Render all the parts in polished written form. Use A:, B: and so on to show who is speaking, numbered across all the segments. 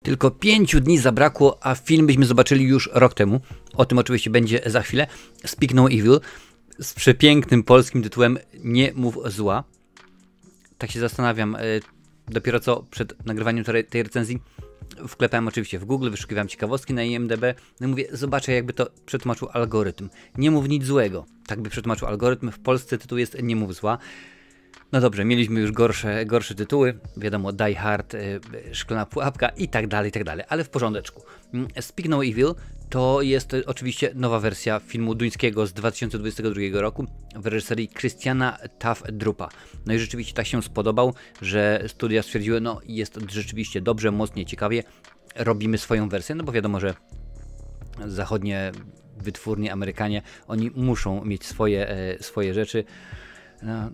A: Tylko 5 dni zabrakło, a film byśmy zobaczyli już rok temu. O tym oczywiście będzie za chwilę. Speak No Evil z przepięknym polskim tytułem Nie mów zła. Tak się zastanawiam, dopiero co przed nagrywaniem tej recenzji wklepałem oczywiście w Google, wyszukiwałem ciekawostki na IMDb, no i mówię, zobaczę jakby to przetłumaczył algorytm. Nie mów nic złego. Tak by przetłumaczył algorytm. W Polsce tytuł jest Nie mów zła. No dobrze, mieliśmy już gorsze tytuły, wiadomo, Die Hard, Szklana pułapka i tak dalej, ale w porządeczku. Speak No Evil to jest oczywiście nowa wersja filmu duńskiego z 2022 roku w reżyserii Christiana Tafdrupa. No i rzeczywiście tak się spodobał, że studia stwierdziły, no jest rzeczywiście dobrze, mocnie, ciekawie, robimy swoją wersję, no bo wiadomo, że zachodnie wytwórnie, Amerykanie, oni muszą mieć swoje rzeczy. No,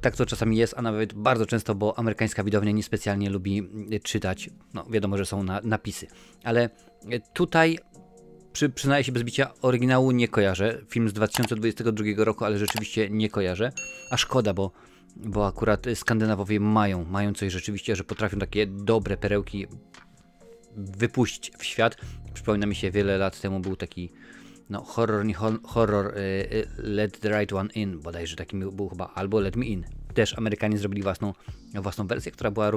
A: tak to czasami jest, a nawet bardzo często, bo amerykańska widownia niespecjalnie lubi czytać. No wiadomo, że są napisy. Ale tutaj przyznaję się bez bicia, oryginału nie kojarzę. Film z 2022 roku, ale rzeczywiście nie kojarzę. A szkoda, bo akurat Skandynawowie mają coś rzeczywiście, że potrafią takie dobre perełki wypuścić w świat. Przypomina mi się, wiele lat temu był taki horror Let the Right One In, bodajże taki był chyba, albo Let Me In. Też Amerykanie zrobili własną wersję, która była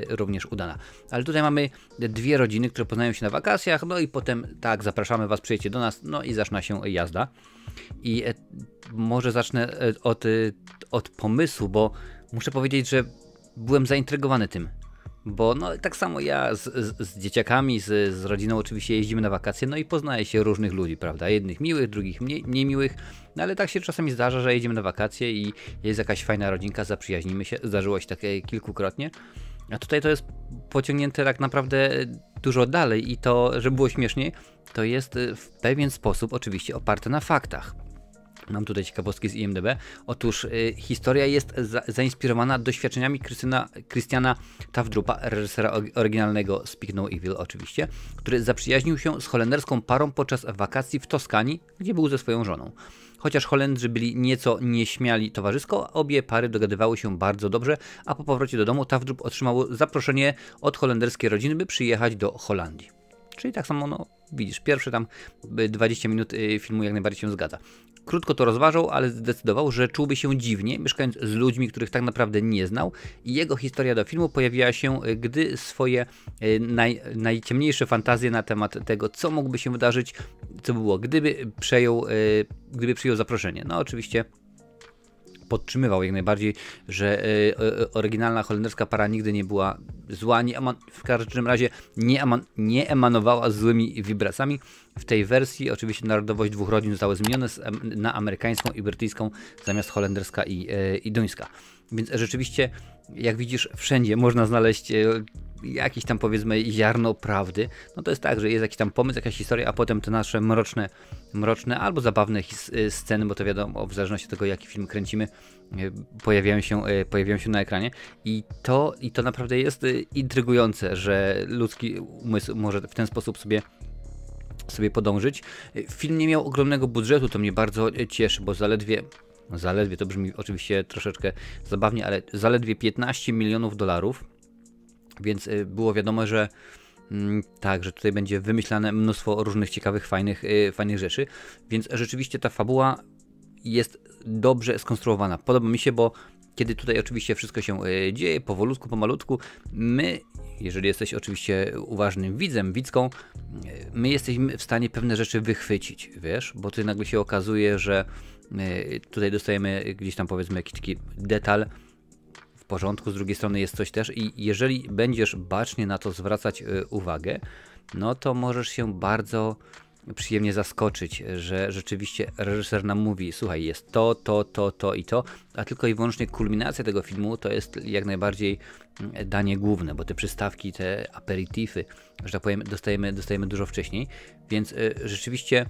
A: również udana. Ale tutaj mamy dwie rodziny, które poznają się na wakacjach, no i potem tak, zapraszamy was, przyjedźcie do nas, no i zaczyna się jazda. I może zacznę od pomysłu, bo muszę powiedzieć, że byłem zaintrygowany tym. Bo no tak samo ja z dzieciakami, z rodziną oczywiście jeździmy na wakacje, no i poznaje się różnych ludzi, prawda? Jednych miłych, drugich mniej miłych, no ale tak się czasami zdarza, że jedziemy na wakacje i jest jakaś fajna rodzinka, zaprzyjaźnimy się, zdarzyło się takie kilkukrotnie. A tutaj to jest pociągnięte tak naprawdę dużo dalej i to, żeby było śmieszniej, to jest w pewien sposób oczywiście oparte na faktach. Mam tutaj ciekawostki z IMDb. Otóż historia jest zainspirowana doświadczeniami Christiana Tafdrupa, reżysera oryginalnego Speak No Evil oczywiście, który zaprzyjaźnił się z holenderską parą podczas wakacji w Toskanii, gdzie był ze swoją żoną. Chociaż Holendrzy byli nieco nieśmiali towarzysko, obie pary dogadywały się bardzo dobrze, a po powrocie do domu Tafdrup otrzymał zaproszenie od holenderskiej rodziny, by przyjechać do Holandii. Czyli tak samo, no widzisz, pierwsze tam 20 minut filmu jak najbardziej się zgadza. Krótko to rozważał, ale zdecydował, że czułby się dziwnie, mieszkając z ludźmi, których tak naprawdę nie znał, i jego historia do filmu pojawiła się, gdy swoje najciemniejsze fantazje na temat tego, co mógłby się wydarzyć, co by było, gdyby przyjął zaproszenie. No oczywiście podtrzymywał jak najbardziej, że oryginalna holenderska para nigdy nie była zła, w każdym razie nie emanowała złymi wibracjami. W tej wersji oczywiście narodowość dwóch rodzin zostały zmienione na amerykańską i brytyjską zamiast holenderska i duńska. Więc rzeczywiście, jak widzisz, wszędzie można znaleźć jakieś tam, powiedzmy, ziarno prawdy. No to jest tak, że jest jakiś tam pomysł, jakaś historia, a potem te nasze mroczne albo zabawne sceny, bo to wiadomo, w zależności od tego, jaki film kręcimy, pojawiają się na ekranie. I to naprawdę jest intrygujące, że ludzki umysł może w ten sposób sobie podążyć. Film nie miał ogromnego budżetu, to mnie bardzo cieszy, bo zaledwie to brzmi oczywiście troszeczkę zabawnie, ale zaledwie $15 milionów, więc było wiadomo, że tak, że tutaj będzie wymyślane mnóstwo różnych ciekawych, fajnych rzeczy, więc rzeczywiście ta fabuła jest dobrze skonstruowana. Podoba mi się, bo kiedy tutaj oczywiście wszystko się dzieje powolutku, pomalutku, my, jeżeli jesteś oczywiście uważnym widzką, my jesteśmy w stanie pewne rzeczy wychwycić, wiesz, bo ty nagle się okazuje, że tutaj dostajemy gdzieś tam, powiedzmy, jakiś taki detal, w porządku, z drugiej strony jest coś też i jeżeli będziesz bacznie na to zwracać uwagę, no to możesz się bardzo przyjemnie zaskoczyć, że rzeczywiście reżyser nam mówi, słuchaj, jest to i to, a tylko i wyłącznie kulminacja tego filmu to jest jak najbardziej danie główne, bo te przystawki, te aperitify, że tak powiem, dostajemy dużo wcześniej, więc rzeczywiście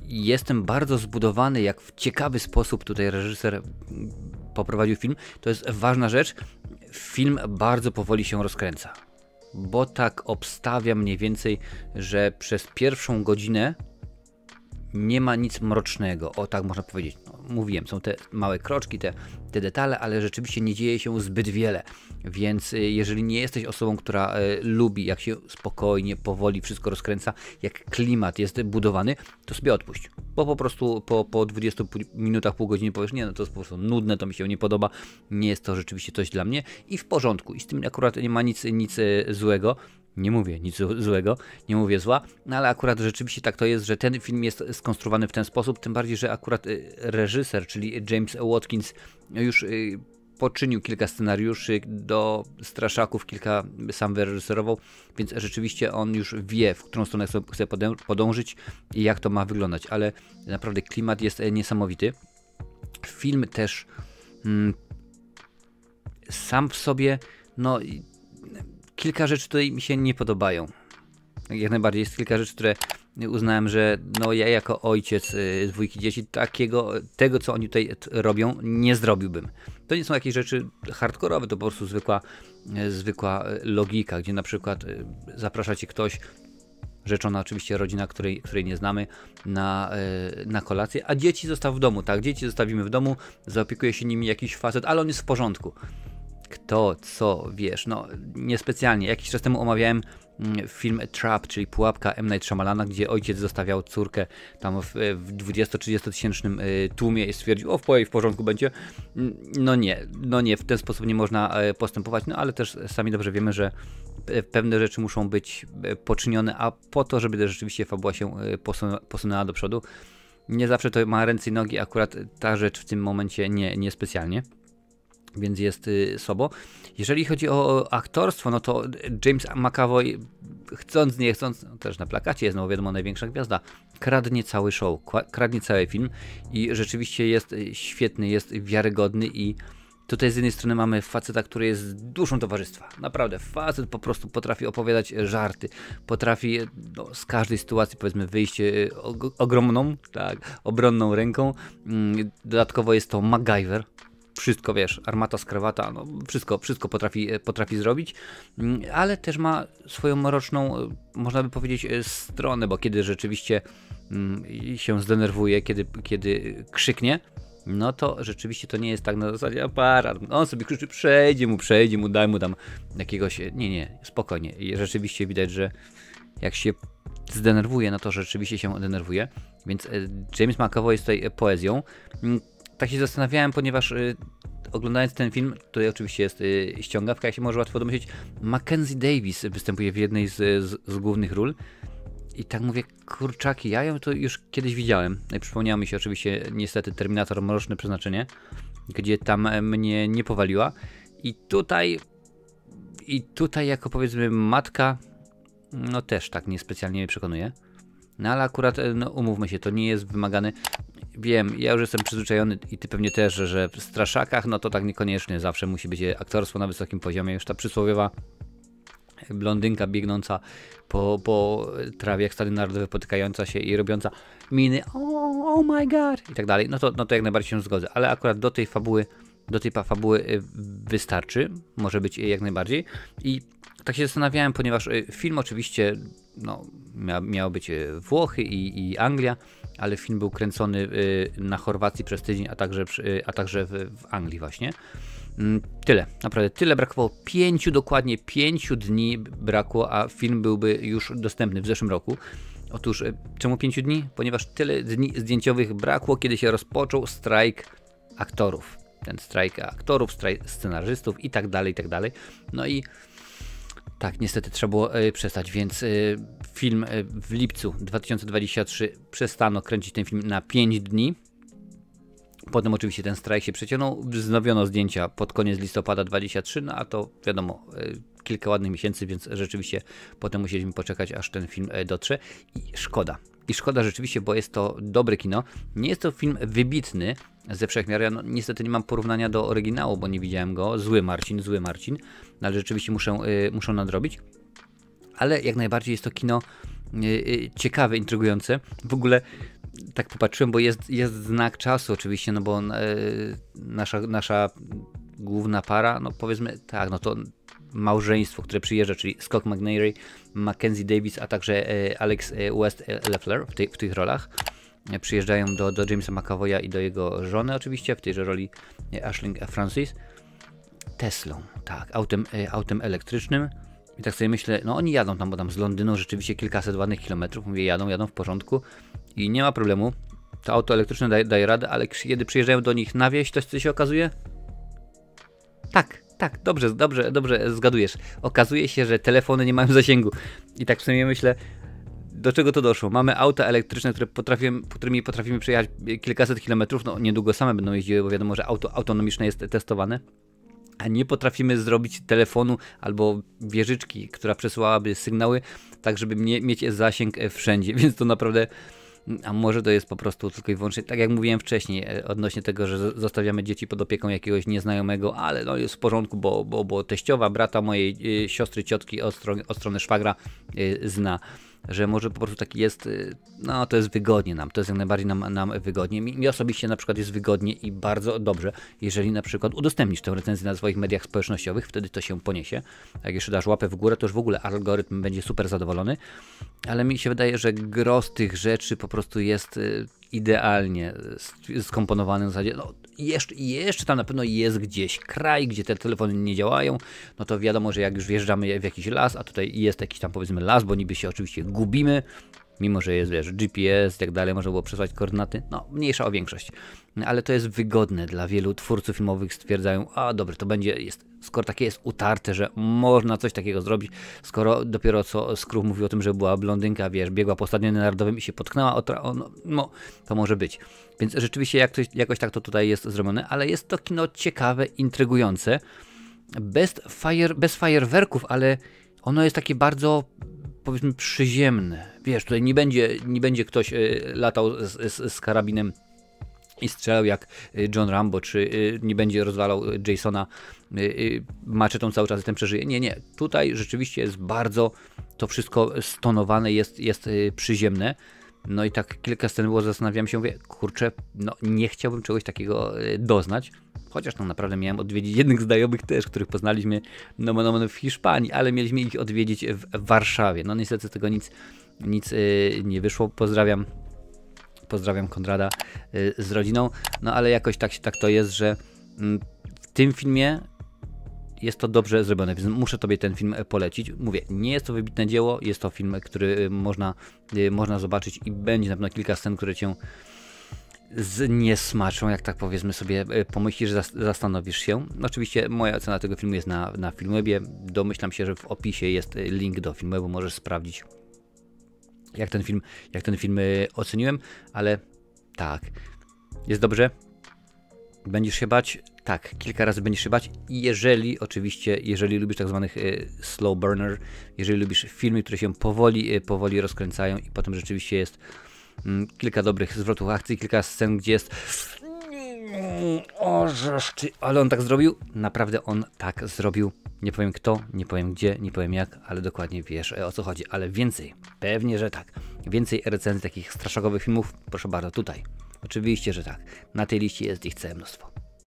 A: jestem bardzo zbudowany, jak w ciekawy sposób tutaj reżyser poprowadził film. To jest ważna rzecz. Film bardzo powoli się rozkręca, bo tak obstawia mniej więcej, że przez pierwszą godzinę nie ma nic mrocznego, o tak można powiedzieć. No, mówiłem, są te małe kroczki, te detale, ale rzeczywiście nie dzieje się zbyt wiele, więc jeżeli nie jesteś osobą, która lubi, jak się spokojnie, powoli wszystko rozkręca, jak klimat jest budowany, to sobie odpuść, bo po prostu po 20 minutach, pół godziny powiesz, nie, no to jest po prostu nudne, to mi się nie podoba, nie jest to rzeczywiście coś dla mnie i w porządku, i z tym akurat nie ma nic złego. Nie mówię nic złego, nie mówię zła, no ale akurat rzeczywiście tak to jest, że ten film jest skonstruowany w ten sposób, tym bardziej, że akurat reżyser, czyli James Watkins, już poczynił kilka scenariuszy do Straszaków, kilka sam wyreżyserował, więc rzeczywiście on już wie, w którą stronę chce podążyć i jak to ma wyglądać, ale naprawdę klimat jest niesamowity. Film też sam w sobie, no kilka rzeczy tutaj mi się nie podobają. Jak najbardziej jest kilka rzeczy, które uznałem, że no ja jako ojciec dwójki dzieci tego co oni tutaj robią, nie zrobiłbym. To nie są jakieś rzeczy hardkorowe, to po prostu zwykła logika, gdzie na przykład zaprasza cię ktoś, rzeczona oczywiście rodzina, której nie znamy, na kolację, a dzieci zostaw w domu, tak? Dzieci zostawimy w domu, zaopiekuje się nimi jakiś facet, ale on jest w porządku. Kto, co, wiesz, no niespecjalnie. Jakiś czas temu omawiałem film Trap, czyli Pułapka M. Night Shyamalana, gdzie ojciec zostawiał córkę tam w 20-30 tysięcznym tłumie i stwierdził, o w porządku będzie. No nie, w ten sposób nie można postępować, no ale też sami dobrze wiemy, że pewne rzeczy muszą być poczynione, a po to, żeby rzeczywiście fabuła się posunęła do przodu. Nie zawsze to ma ręce i nogi, akurat ta rzecz w tym momencie nie specjalnie. Więc jest słabo. Jeżeli chodzi o aktorstwo, no to James McAvoy, chcąc nie chcąc, no też na plakacie jest, no wiadomo, największa gwiazda, kradnie cały show, kradnie cały film i rzeczywiście jest świetny, jest wiarygodny i tutaj z jednej strony mamy faceta, który jest duszą towarzystwa. Naprawdę, facet po prostu potrafi opowiadać żarty, potrafi z każdej sytuacji, powiedzmy, wyjść ogromną, tak, obronną ręką. Dodatkowo jest to MacGyver. Wszystko, wiesz, armata z krawata, no wszystko potrafi zrobić, ale też ma swoją mroczną, można by powiedzieć, stronę, bo kiedy rzeczywiście się zdenerwuje, kiedy krzyknie, no to rzeczywiście to nie jest tak na zasadzie aparat, on sobie krzyczy, przejdzie mu, daj mu tam jakiegoś, nie, spokojnie. I rzeczywiście widać, że jak się zdenerwuje, no to rzeczywiście się denerwuje, więc James McAvoy jest tutaj poezją. Tak się zastanawiałem, ponieważ oglądając ten film, tutaj oczywiście jest ściągawka, jak się może łatwo domyślić, Mackenzie Davis występuje w jednej z głównych ról. I tak mówię, kurczaki, ja ją to już kiedyś widziałem. No i przypomniało mi się oczywiście niestety Terminator Mroczne Przeznaczenie, gdzie tam mnie nie powaliła. I tutaj jako powiedzmy matka, no też tak niespecjalnie mnie przekonuje. No ale akurat, no umówmy się, to nie jest wymagane. Wiem, ja już jestem przyzwyczajony i ty pewnie też, że w Straszakach, no to tak niekoniecznie zawsze musi być aktorstwo na wysokim poziomie. Już ta przysłowiowa blondynka biegnąca po trawie jak Stady Narodowe, potykająca się i robiąca miny oh my god i tak dalej, no to jak najbardziej się zgodzę, ale akurat do tej fabuły wystarczy, może być jak najbardziej. I tak się zastanawiałem, ponieważ film oczywiście miał być Włochy i Anglia, ale film był kręcony na Chorwacji przez tydzień, a także w Anglii właśnie. Tyle, naprawdę tyle brakowało, dokładnie 5 dni brakło, a film byłby już dostępny w zeszłym roku. Otóż czemu 5 dni? Ponieważ tyle dni zdjęciowych brakło, kiedy się rozpoczął strajk aktorów. Ten strajk aktorów, strajk scenarzystów i tak dalej. No i tak, niestety trzeba było przestać, więc film w lipcu 2023 przestano kręcić ten film na 5 dni. Potem oczywiście ten strajk się przeciągnął, wznowiono zdjęcia pod koniec listopada 2023, no a to wiadomo, kilka ładnych miesięcy, więc rzeczywiście potem musieliśmy poczekać, aż ten film dotrze i szkoda rzeczywiście, bo jest to dobre kino, nie jest to film wybitny ze wszechmiar, ja niestety nie mam porównania do oryginału, bo nie widziałem go, zły Marcin, no, ale rzeczywiście muszę nadrobić, ale jak najbardziej jest to kino ciekawe, intrygujące, w ogóle tak popatrzyłem, bo jest znak czasu oczywiście, no bo nasza główna para, no powiedzmy tak, no to małżeństwo, które przyjeżdża, czyli Scott McNairy, Mackenzie Davis, a także Alex West Leffler w tych rolach. przyjeżdżają do Jamesa McAvoya i do jego żony oczywiście, w tejże roli Aisling Francis, Teslą, tak, autem elektrycznym. I tak sobie myślę, no oni jadą tam, bo tam z Londynu rzeczywiście kilkaset ładnych kilometrów, mówię, jadą w porządku i nie ma problemu. To auto elektryczne daje radę, ale kiedy przyjeżdżają do nich na wieś, to co się okazuje? Tak, dobrze zgadujesz. Okazuje się, że telefony nie mają zasięgu. I tak w sumie myślę, do czego to doszło? Mamy auta elektryczne, którymi potrafimy przejechać kilkaset kilometrów, no niedługo same będą jeździły, bo wiadomo, że auto autonomiczne jest testowane. A nie potrafimy zrobić telefonu albo wieżyczki, która przesyłałaby sygnały, tak żeby mieć zasięg wszędzie, więc to naprawdę, a może to jest po prostu tylko i wyłącznie, tak jak mówiłem wcześniej, odnośnie tego, że zostawiamy dzieci pod opieką jakiegoś nieznajomego, ale no jest w porządku, bo teściowa brata mojej siostry, ciotki od strony szwagra zna, że może po prostu taki jest, no to jest wygodnie nam, to jest jak najbardziej nam wygodnie. Mi osobiście na przykład jest wygodnie i bardzo dobrze, jeżeli na przykład udostępnisz tę recenzję na swoich mediach społecznościowych, wtedy to się poniesie. Jak jeszcze dasz łapę w górę, to już w ogóle algorytm będzie super zadowolony, ale mi się wydaje, że gros tych rzeczy po prostu jest idealnie skomponowany w zasadzie, no jeszcze tam na pewno jest gdzieś kraj, gdzie te telefony nie działają, no to wiadomo, że jak już wjeżdżamy w jakiś las, a tutaj jest jakiś tam powiedzmy las, bo niby się oczywiście gubimy, mimo że jest, wiesz, GPS i tak dalej, można było przesłać koordynaty, no mniejsza o większość, ale to jest wygodne dla wielu twórców filmowych, stwierdzają, a dobra, to będzie, skoro takie jest utarte, że można coś takiego zrobić, skoro dopiero co Scrooge mówił o tym, że była blondynka, wiesz, biegła po stadionie narodowym i się potknęła, no to może być. Więc rzeczywiście jakoś tak to tutaj jest zrobione, ale jest to kino ciekawe, intrygujące, bez fajerwerków, ale ono jest takie bardzo, powiedzmy, przyziemne. Wiesz, tutaj nie będzie ktoś latał z karabinem i strzelał jak John Rambo, czy nie będzie rozwalał Jasona maczetą cały czas i ten przeżyje. Nie. Tutaj rzeczywiście jest bardzo to wszystko stonowane, jest przyziemne. No i tak kilka scen było, zastanawiałem się, mówię, kurczę, no nie chciałbym czegoś takiego doznać. Chociaż tam naprawdę miałem odwiedzić jednych znajomych też, których poznaliśmy w Hiszpanii, ale mieliśmy ich odwiedzić w Warszawie. No niestety z tego nic nie wyszło. Pozdrawiam Konrada z rodziną. No ale jakoś tak to jest, że w tym filmie jest to dobrze zrobione, więc muszę tobie ten film polecić. Mówię, nie jest to wybitne dzieło, jest to film, który można zobaczyć i będzie na pewno kilka scen, które cię zniesmaczą, jak tak powiedzmy sobie, pomyślisz, zastanowisz się. Oczywiście moja ocena tego filmu jest na Filmwebie. Domyślam się, że w opisie jest link do Filmwebu, możesz sprawdzić, jak ten film oceniłem, ale tak, jest dobrze. Będziesz się bać? Tak, kilka razy będziesz się bać. I jeżeli lubisz tak zwanych slow burner, jeżeli lubisz filmy, które się powoli rozkręcają i potem rzeczywiście jest kilka dobrych zwrotów akcji, kilka scen, gdzie jest o żeż ty, ale on tak zrobił? Naprawdę on tak zrobił. Nie powiem kto, nie powiem gdzie, nie powiem jak, ale dokładnie wiesz o co chodzi. Ale więcej, pewnie, że tak. Więcej recenzji takich straszakowych filmów, proszę bardzo, tutaj. Oczywiście, że tak. Na tej liście jest ich całe mnóstwo.